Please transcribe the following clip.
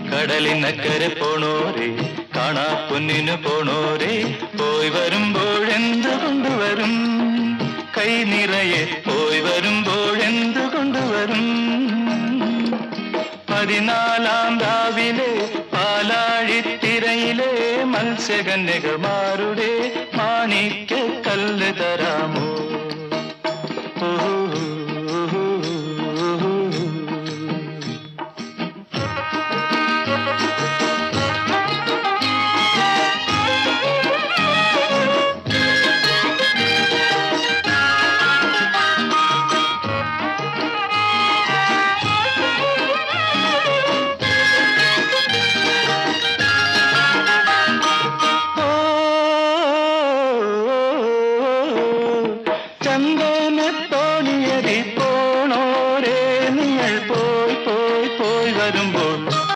കടലിനക്കരെ പോണോരേ കാണാ പൊന്നിനു പോണോരേ പോയി വരുമ്പോഴെന്തു കൊണ്ടുവരും കൈ നിറയെ പോയി വരുമ്പോഴെന്തു കൊണ്ടുവരും 14-ാം രാവിലെ പാലാഴിത്തിരയിലെ മത്സ്യകന്യകമാരുടെ മാണിക്യ കല്ല് തരാമോ